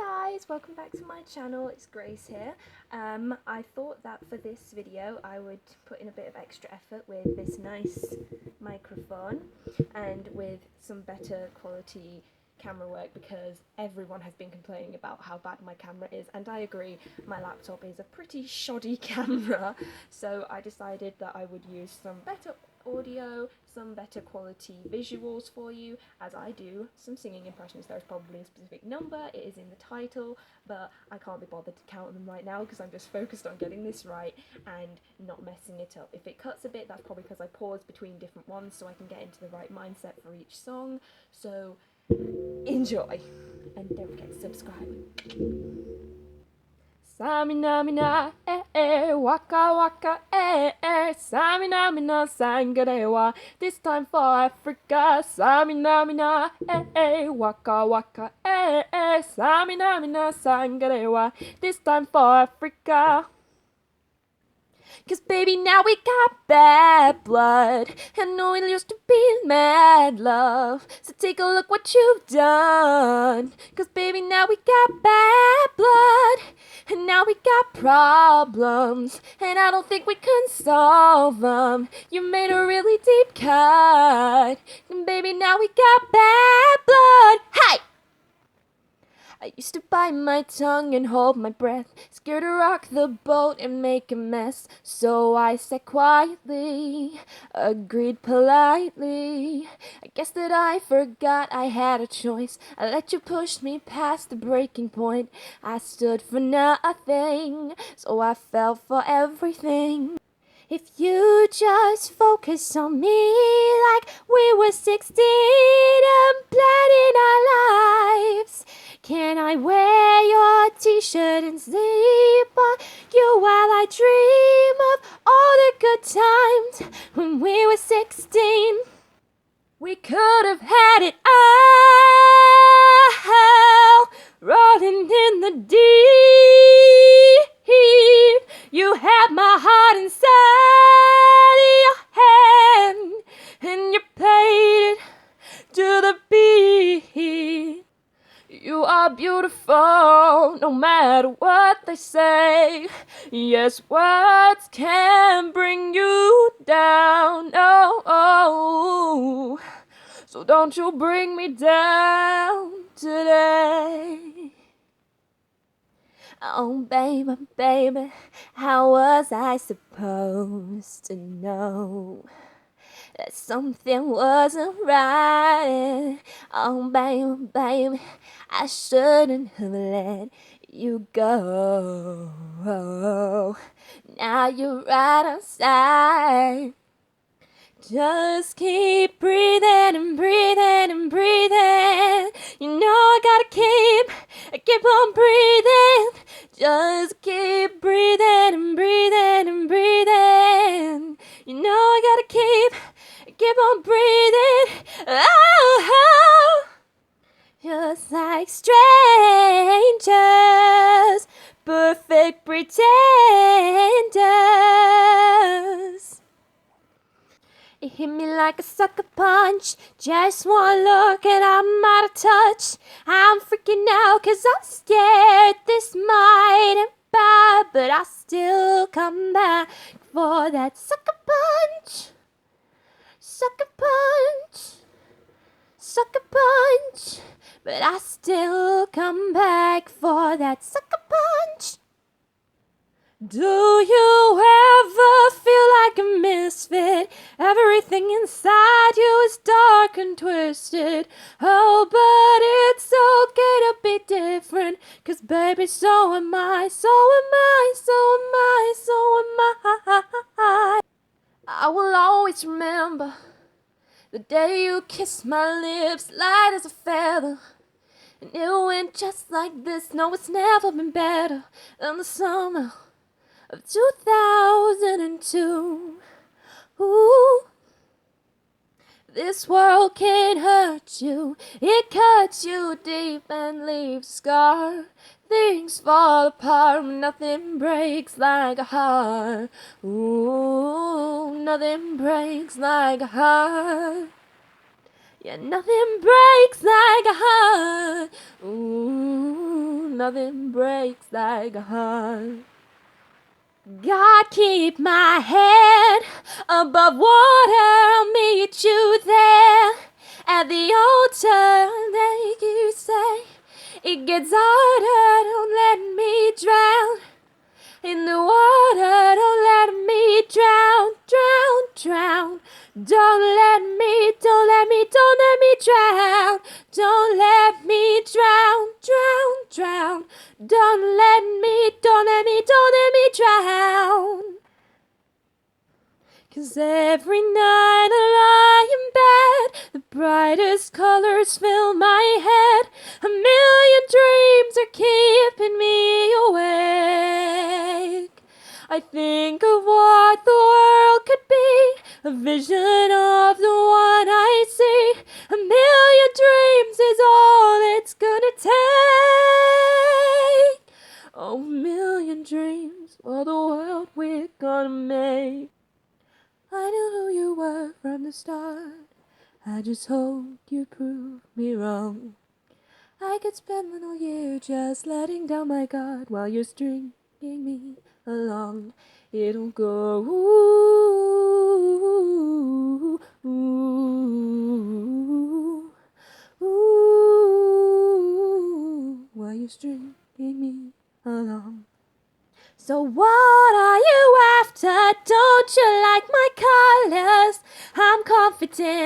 guys, welcome back to my channel. It's Grace here. I thought that for this video I would put in a bit of extra effort with this nice microphone and with some better quality camera work because everyone has been complaining about how bad my camera is, and I agree, my laptop is a pretty shoddy camera, so I decided that I would use some better audio, some better quality visuals for you as I do some singing impressions. There's probably a specific number, it is in the title, but I can't be bothered to count them right now because I'm just focused on getting this right and not messing it up. If it cuts a bit, that's probably because I pause between different ones so I can get into the right mindset for each song. So enjoy, and don't forget to subscribe. Samina mina waka waka Samina mina sangarewa. This time for Africa. Samina mina waka waka Samina mina sangarewa. This time for Africa. 'Cause baby, now we got bad blood. I know it used to be mad love. So take a look what you've done. 'Cause baby, now we got bad blood. And now we got problems. And I don't think we can solve them. You made a really deep cut. And baby, now we got bad blood. Hey! I used to bite my tongue and hold my breath, scared to rock the boat and make a mess. So I said quietly, agreed politely. I guess that I forgot I had a choice. I let you push me past the breaking point. I stood for nothing, so I fell for everything. If you just focus on me like we were 16 and planning our lives. Can I wear your t-shirt and sleep on you while I dream of all the good times when we were 16? We could have had it all, rolling in the deep. You had my heart inside your hand, and you played it to the beat. You are beautiful, no matter what they say. Yes, words can bring you down. Oh, so don't you bring me down today. Oh, baby, baby, how was I supposed to know that something wasn't right? Oh, baby, baby, I shouldn't have let you go. Now you're right outside. Just keep breathing and breathing and breathing. You know I gotta keep on breathing. Just keep breathing and breathing and breathing. You know I gotta keep on breathing. Oh, just like strangers, perfect pretenders. It hit me like a sucker punch. Just one look and I'm out of touch. I'm freaking out 'cause I'm scared this might end bad, but I still come back for that sucker punch. Sucker punch. Sucker punch. But I still come back for that sucker punch. Do you ever feel like a misfit? Everything inside you is dark and twisted. Oh, but it's okay to be different. 'Cause baby, so am I, so am I, so am I, so am I. I will always remember the day you kissed my lips, light as a feather. And it went just like this. No, it's never been better than the summer of 2002. Ooh. This world can hurt you. It cuts you deep and leaves a scar. Things fall apart, nothing breaks like a heart. Ooh, nothing breaks like a heart. Yeah, nothing breaks like a heart. Ooh, nothing breaks like a heart. God, keep my head above water. I'll meet you there at the altar. Like you say, it gets harder. Don't let me drown in the water. Don't let me drown, drown, drown. Don't let me drown. Don't let me drown, drown, drown. Don't let me drown. 'Cause every night I lie in bed, the brightest colors fill my head. A million dreams are keeping me awake. I think of what the world could be, a vision of the one I see. A million dreams is all it's gonna take. Oh, a million dreams for the world we're gonna make. I knew who you were from the start. I just hope you prove me wrong. I could spend the whole year just letting down my guard while you're stringing me along. It'll go ooh, ooh, ooh, while you're stringing me along. So what are you after? Don't you like my colors? I'm confident.